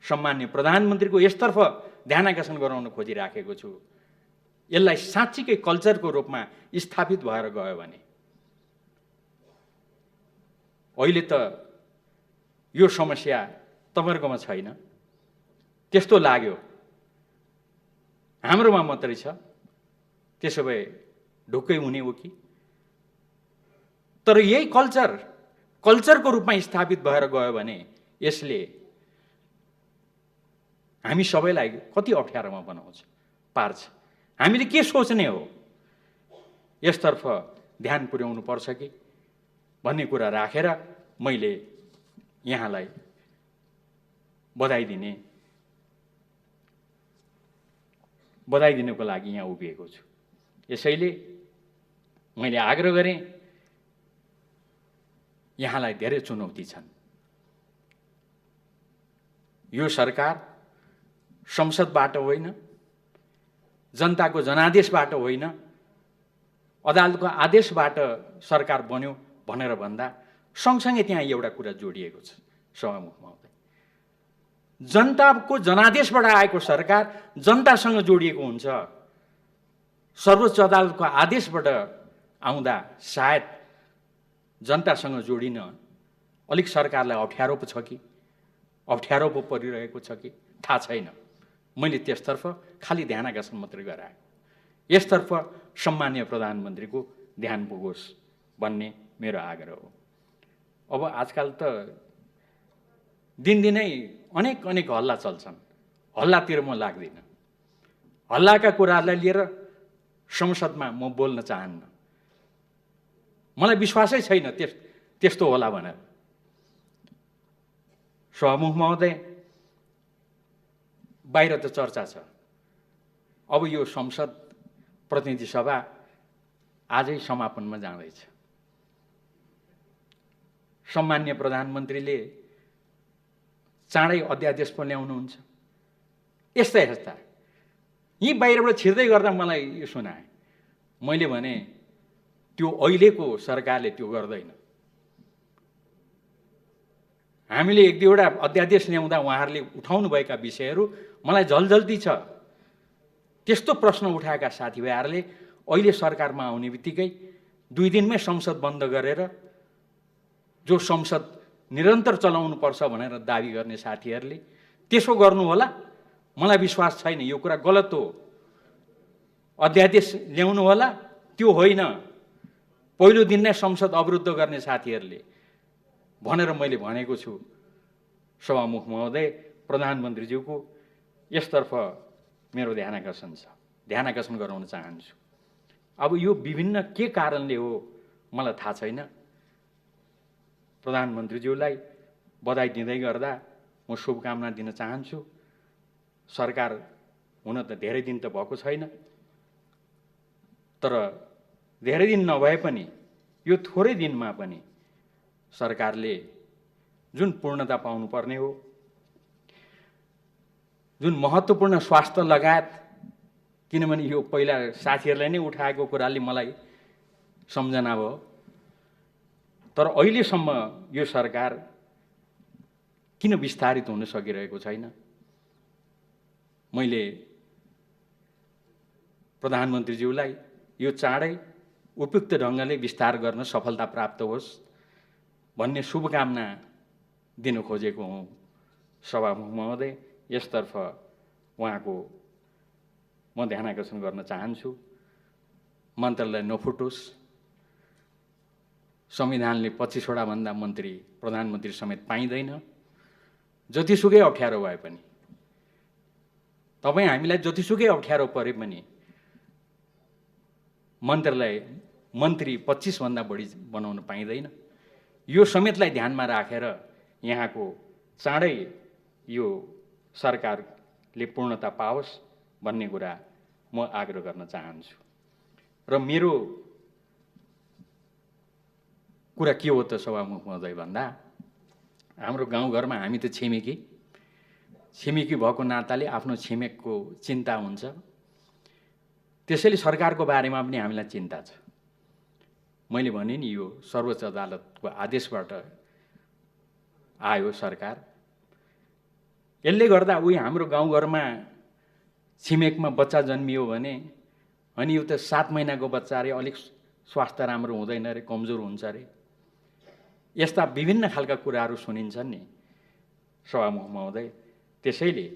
सम्माननीय प्रधानमन्त्रीको यसतर्फ ध्यान आकर्षण गराउन खोजिराखेको छु, यसलाई साँच्चीकै कल्चरको रूपमा स्थापित भएर गयो भने अहिले त यो समस्या तपाईँहरूकोमा छैन, त्यस्तो लाग्यो हाम्रोमा मात्रै छ, त्यसो भए ढुक्कै हुने हो कि? तर यही कल्चरको रूपमा स्थापित भएर गयो भने यसले हामी सबैलाई कति अप्ठ्यारोमा बनाउँछ, पार्छ। हामीले के सोच्ने हो, यसतर्फ ध्यान पुर्याउनु पर्छ कि भन्ने कुरा राखेर मैले यहाँलाई बधाई दिनको लागि यहाँ उभिएको छु। यसैले मैले आग्रह गरेँ, यहाँलाई धेरै चुनौती छन्। यो सरकार संसदबाट होइन, जनताको जनादेशबाट होइन, अदालतको आदेशबाट सरकार बन्यो भनेर भन्दा सँगसँगै त्यहाँ एउटा कुरा जोडिएको छ सभामुख महोदय, जनताको जनादेशबाट आएको सरकार जनतासँग जोडिएको हुन्छ। सर्वोच्च अदालतको आदेशबाट आउँदा सायद जनतासँग जोडिन अलिक सरकारलाई अप्ठ्यारो पो छ कि अप्ठ्यारो पो परिरहेको छ कि थाहा छैन। मैले त्यसतर्फ खालि ध्यान आकर्षण मात्रै गराएको, यसतर्फ सम्माननीय प्रधानमन्त्रीको ध्यान पुगोस् भन्ने मेरो आग्रह हो। अब आजकल त दिनदिनै अनेक हल्ला चल्छन्, हल्लातिर म लाग्दिनँ। हल्लाका कुराहरूलाई लिएर संसदमा म बोल्न चाहन्न, मलाई विश्वासै छैन त्यस्तो होला भनेर। सभामुख महोदय, बाहिर त चर्चा छ, अब यो संसद प्रतिनिधि सभा आजै समापनमा जाँदैछ। सम्माननीय प्रधानमन्त्रीले चाँडै अध्यादेश पो ल्याउनुहुन्छ। यस्ता यी बाहिरबाट छिर्दै गर्दा मलाई यो सुनाए। मैले भने त्यो अहिलेको सरकारले त्यो गर्दैन। हामीले एक दुईवटा अध्यादेश ल्याउँदा उहाँहरूले उठाउनुभएका विषयहरू मलाई झल्झल्ती छ। त्यस्तो प्रश्न उठाएका साथीभाइहरूले अहिले सरकारमा आउने बित्तिकै 2 दिनमै संसद बन्द गरेर जो संसद निरन्तर चलाउनुपर्छ भनेर दाबी गर्ने साथीहरूले त्यसो गर्नु होला, मलाई विश्वास छैन। यो कुरा गलत हो। अध्यादेश ल्याउनु होला, त्यो होइन। पहिलो दिन नै संसद अवरुद्ध गर्ने साथीहरूले भनेर मैले भनेको छु। सभामुख महोदय, प्रधानमन्त्रीज्यूको यसतर्फ मेरो ध्यान आकर्षण गराउन चाहन्छु। अब यो विभिन्न के कारणले हो मलाई थाहा छैन। प्रधानमन्त्रीज्यूलाई बधाई दिँदै गर्दा म शुभकामना दिन चाहन्छु। सरकार हुन त धेरै दिन त भएको छैन, तर धेरै दिन नभए पनि यो थोरै दिनमा पनि सरकारले जुन पूर्णता पाउनुपर्ने हो, जुन महत्त्वपूर्ण स्वास्थ्य लगायत, किनभने यो पहिला साथीहरूले नै उठाएको कुराले मलाई सम्झना भयो, तर अहिलेसम्म यो सरकार किन विस्तारित हुन सकिरहेको छैन? मैले प्रधानमन्त्रीज्यूलाई यो चाँडै उपयुक्त ढङ्गले विस्तार गर्न सफलता प्राप्त होस् भन्ने शुभकामना दिन खोजेको हुँ। सभामुख महोदय, यसतर्फ उहाँको म ध्यान आकर्षण गर्न चाहन्छु। मन्त्रालय नफुटोस्। संविधानले 25वटा भन्दा मन्त्री प्रधानमन्त्री समेत पाइँदैन। जतिसुकै अप्ठ्यारो भए पनि, तपाईँ हामीलाई जतिसुकै अप्ठ्यारो परे पनि मन्त्रालय मन्त्री 25 भन्दा बढी बनाउन पाइँदैन। यो समेतलाई ध्यानमा राखेर यहाँको चाँडै यो सरकारले पूर्णता पाओस् भन्ने कुरा म आग्रह गर्न चाहन्छु। र मेरो कुरा के हो त सभामुख महोदय भन्दा, हाम्रो गाउँघरमा हामी त छिमेकी भएको नाताले आफ्नो छिमेकको चिन्ता हुन्छ। त्यसैले सरकारको बारेमा पनि हामीलाई चिन्ता छ। मैले भने नि यो सर्वोच्च अदालतको आदेशबाट आयो सरकार। यसले गर्दा उही हाम्रो गाउँघरमा छिमेकमा बच्चा जन्मियो भने अनि यो त 7 महिनाको बच्चा अरे, अलिक स्वास्थ्य राम्रो हुँदैन रे, कमजोर हुन्छ रे, यस्ता विभिन्न खालका कुराहरू सुनिन्छन् नि सभामुख महोदय। त्यसैले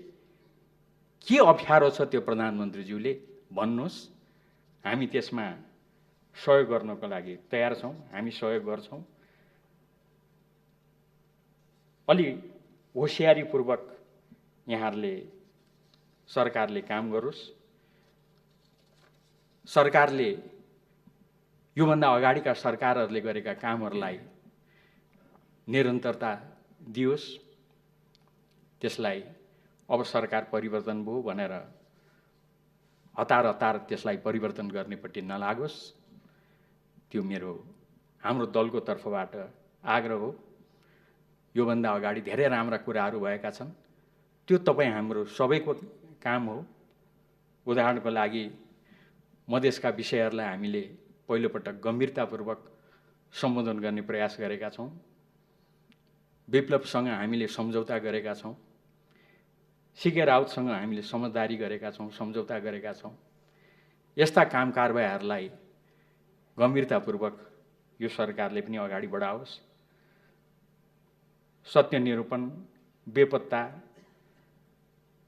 के अप्ठ्यारो छ त्यो प्रधानमन्त्रीज्यूले भन्नुहोस्, हामी त्यसमा सहयोग गर्नको लागि तयार छौँ, हामी सहयोग गर्छौँ। अलि होसियारीपूर्वक यहाँहरूले सरकारले काम गरोस्। सरकारले योभन्दा अगाडिका सरकारहरूले गरेका कामहरूलाई निरन्तरता दियोस्। त्यसलाई अब सरकार परिवर्तन भयो भनेर हतार हतार त्यसलाई परिवर्तन गर्नेपट्टि नलागोस्, त्यो हाम्रो दलको तर्फबाट आग्रह हो। योभन्दा अगाडि धेरै राम्रा कुराहरू भएका छन्, त्यो तपाईँ हाम्रो सबैको काम हो। उदाहरणको लागि मधेसका विषयहरूलाई हामीले पहिलोपटक गम्भीरतापूर्वक सम्बोधन गर्ने प्रयास गरेका छौँ। विप्लवसँग हामीले सम्झौता गरेका छौँ, सीके राउतसँग हामीले समझदारी गरेका छौँ, सम्झौता गरेका छौँ। यस्ता काम कारबाहीहरूलाई गम्भीरतापूर्वक यो सरकारले पनि अगाडि बढाओस्। सत्य निरूपण, बेपत्ता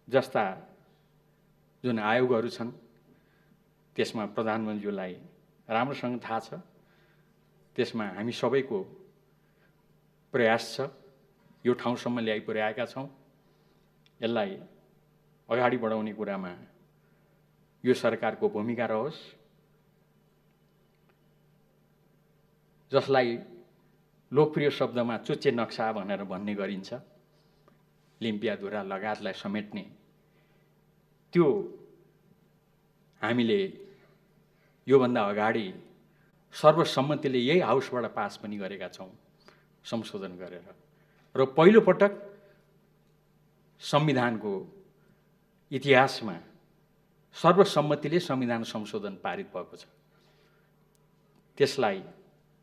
जस्ता जुन आयोगहरू छन् त्यसमा प्रधानमन्त्रीलाई राम्रोसँग थाहा छ, त्यसमा हामी सबैको प्रयास छ। यो ठाउँसम्म ल्याइ पुर्याएका छौँ। यसलाई अगाडि बढाउने कुरामा यो सरकारको भूमिका रहोस्। जसलाई लोकप्रिय शब्दमा चुच्चे नक्सा भनेर भन्ने गरिन्छ, लिम्पियाधुरा लगायतलाई समेट्ने, त्यो हामीले योभन्दा अगाडि सर्वसम्मतिले यही हाउसबाट पास पनि गरेका छौँ संशोधन गरेर। र पहिलोपटक संविधानको इतिहासमा सर्वसम्मतिले संविधान संशोधन पारित भएको छ। त्यसलाई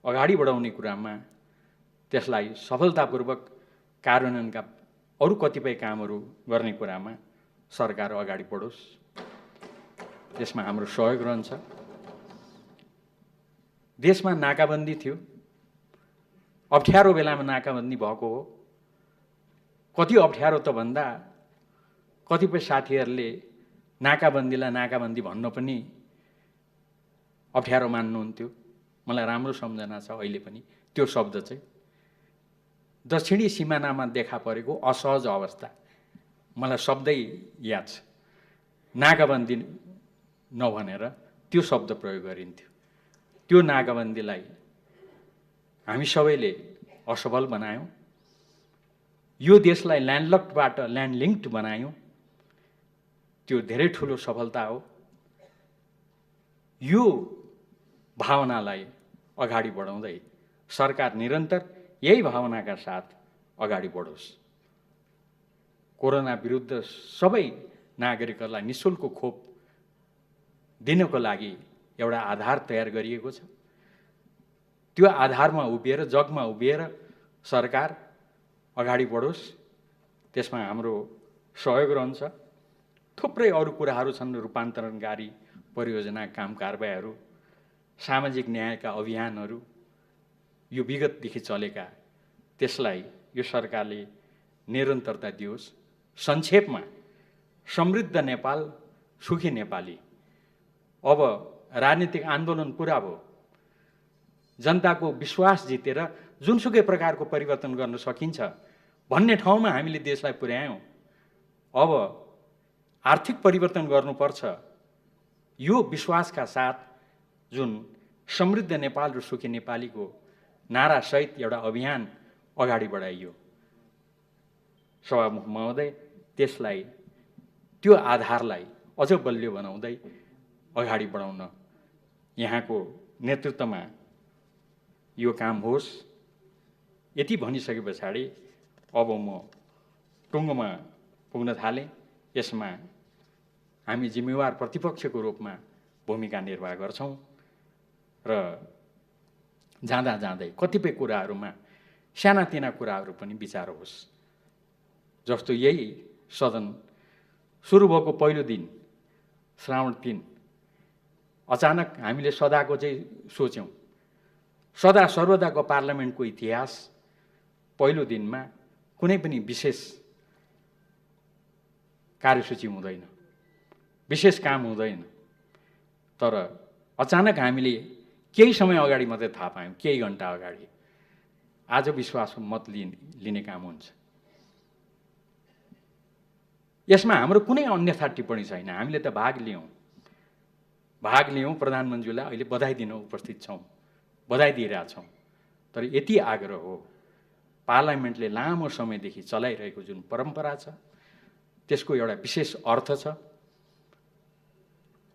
अगाडि बढाउने कुरामा, त्यसलाई सफलतापूर्वक कार्यान्वयनका अरू कतिपय कामहरू गर्ने कुरामा सरकार अगाडि बढोस्, त्यसमा हाम्रो सहयोग रहन्छ। देशमा नाकाबन्दी थियो, अप्ठ्यारो बेलामा नाकाबन्दी भएको हो। कति अप्ठ्यारो त भन्दा कतिपय साथीहरूले नाकाबन्दीलाई नाकाबन्दी भन्न पनि अप्ठ्यारो मान्नुहुन्थ्यो। मलाई राम्रो सम्झना छ अहिले पनि त्यो शब्द चाहिँ। दक्षिणी सिमानामा देखा परेको असहज अवस्था, मलाई शब्दै याद छ। नाकाबन्दी नभनेर त्यो शब्द प्रयोग गरिन्थ्यो। त्यो नाकाबन्दीलाई हामी सबैले असफल बनायौँ। यो देशलाई ल्यान्डलक्डबाट ल्यान्डलिङ्क्ड बनायौँ। त्यो धेरै ठुलो सफलता हो। यो भावनालाई अगाडि बढाउँदै सरकार निरन्तर यही भावनाका साथ अगाडि बढोस्। कोरोना विरुद्ध सबै नागरिकहरूलाई निःशुल्क खोप दिनको लागि एउटा आधार तयार गरिएको छ। त्यो आधारमा उभिएर, जगमा उभिएर सरकार अगाडि बढोस्। त्यसमा हाम्रो सहयोग रहन्छ। थुप्रै अरू कुराहरू छन्, रूपान्तरणकारी परियोजना, काम कारबाहीहरू, सामाजिक न्यायका अभियानहरू, यो विगतदेखि चलेका, त्यसलाई यो सरकारले निरन्तरता दियोस्। संक्षेपमा समृद्ध नेपाल, सुखी नेपाली। अब राजनीतिक आन्दोलन पुरा भयो। जनताको विश्वास जितेर जुनसुकै प्रकारको परिवर्तन गर्न सकिन्छ भन्ने ठाउँमा हामीले देशलाई पुर्यायौँ। अब आर्थिक परिवर्तन गर्नुपर्छ, यो विश्वासका साथ जुन समृद्ध नेपाल र सुखी नेपालीको नारासहित एउटा अभियान अगाडि बढाइयो। सभामुख महोदय, त्यसलाई, त्यो आधारलाई अझ बलियो बनाउँदै अगाडि बढाउन यहाँको नेतृत्वमा यो काम होस्। यति भनिसके पछाडि अब म टुङ्गोमा पुग्न थालेँ। यसमा हामी जिम्मेवार प्रतिपक्षको रूपमा भूमिका निर्वाह गर्छौँ र जाँदा जाँदै कतिपय कुराहरूमा सानातिना कुराहरू पनि विचार होस्। जस्तो यही सदन सुरु भएको पहिलो दिन श्रावण 3 अचानक हामीले सदाको चाहिँ सोच्यौँ, सदा सर्वदाको पार्लियामेन्टको इतिहास पहिलो दिनमा कुनै पनि विशेष कार्यसूची हुँदैन, विशेष काम हुँदैन। तर अचानक हामीले केही समय अगाडि मात्रै थाहा पायौँ, केही घन्टा अगाडि आज विश्वासको मत लिने काम हुन्छ। यसमा हाम्रो कुनै अन्यथा टिप्पणी छैन। हामीले त भाग लियौँ, प्रधानमन्त्रीलाई अहिले बधाई दिन उपस्थित छौँ, बधाई दिइरहेछौँ। तर यति आग्रह हो, पार्लियामेन्टले लामो समयदेखि चलाइरहेको जुन परम्परा छ त्यसको एउटा विशेष अर्थ छ।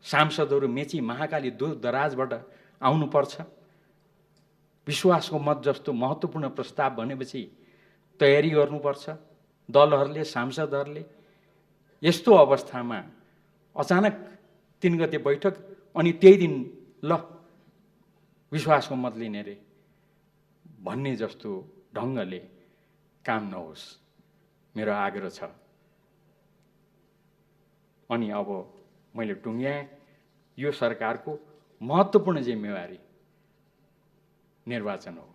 सांसदहरू मेची महाकाली दूर दराजबाट आउनुपर्छ। विश्वासको मत जस्तो महत्त्वपूर्ण प्रस्ताव भनेपछि तयारी गर्नुपर्छ दलहरूले, सांसदहरूले। यस्तो अवस्थामा अचानक 3 गते बैठक अनि त्यही दिन ल विश्वासको मत लिने रे भन्ने जस्तो ढङ्गले काम नहोस्, मेरो आग्रह छ। अनि अब मैले टुङ्ग्याएँ, यो सरकारको महत्त्वपूर्ण जिम्मेवारी निर्वाचन हो।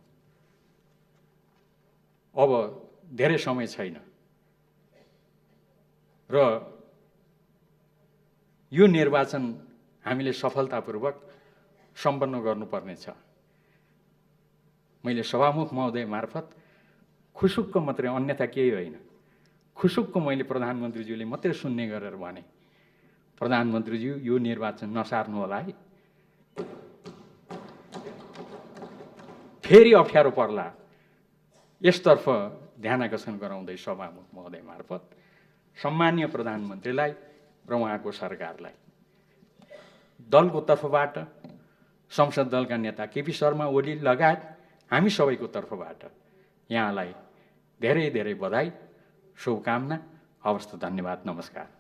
अब धेरै समय छैन र यो निर्वाचन हामीले सफलतापूर्वक सम्पन्न गर्नुपर्नेछ। मैले सभामुख महोदय मार्फत खुसुक्क मात्रै, अन्यथा केही होइन, खुसुक्क मैले प्रधानमन्त्रीज्यूले मात्रै सुन्ने गरेर भने, प्रधानमन्त्रीज्यू यो निर्वाचन नसार्नु होला है, फेरि अप्ठ्यारो पर्ला, यसतर्फ ध्यान आकर्षण गराउँदै सभामुख महोदय मार्फत सम्माननीय प्रधानमन्त्रीलाई र उहाँको सरकारलाई दलको तर्फबाट, संसद दलका नेता केपी शर्मा ओली लगायत हामी सबैको तर्फबाट यहाँलाई धेरै धेरै बधाई, शुभकामना। हवस् त, धन्यवाद, नमस्कार।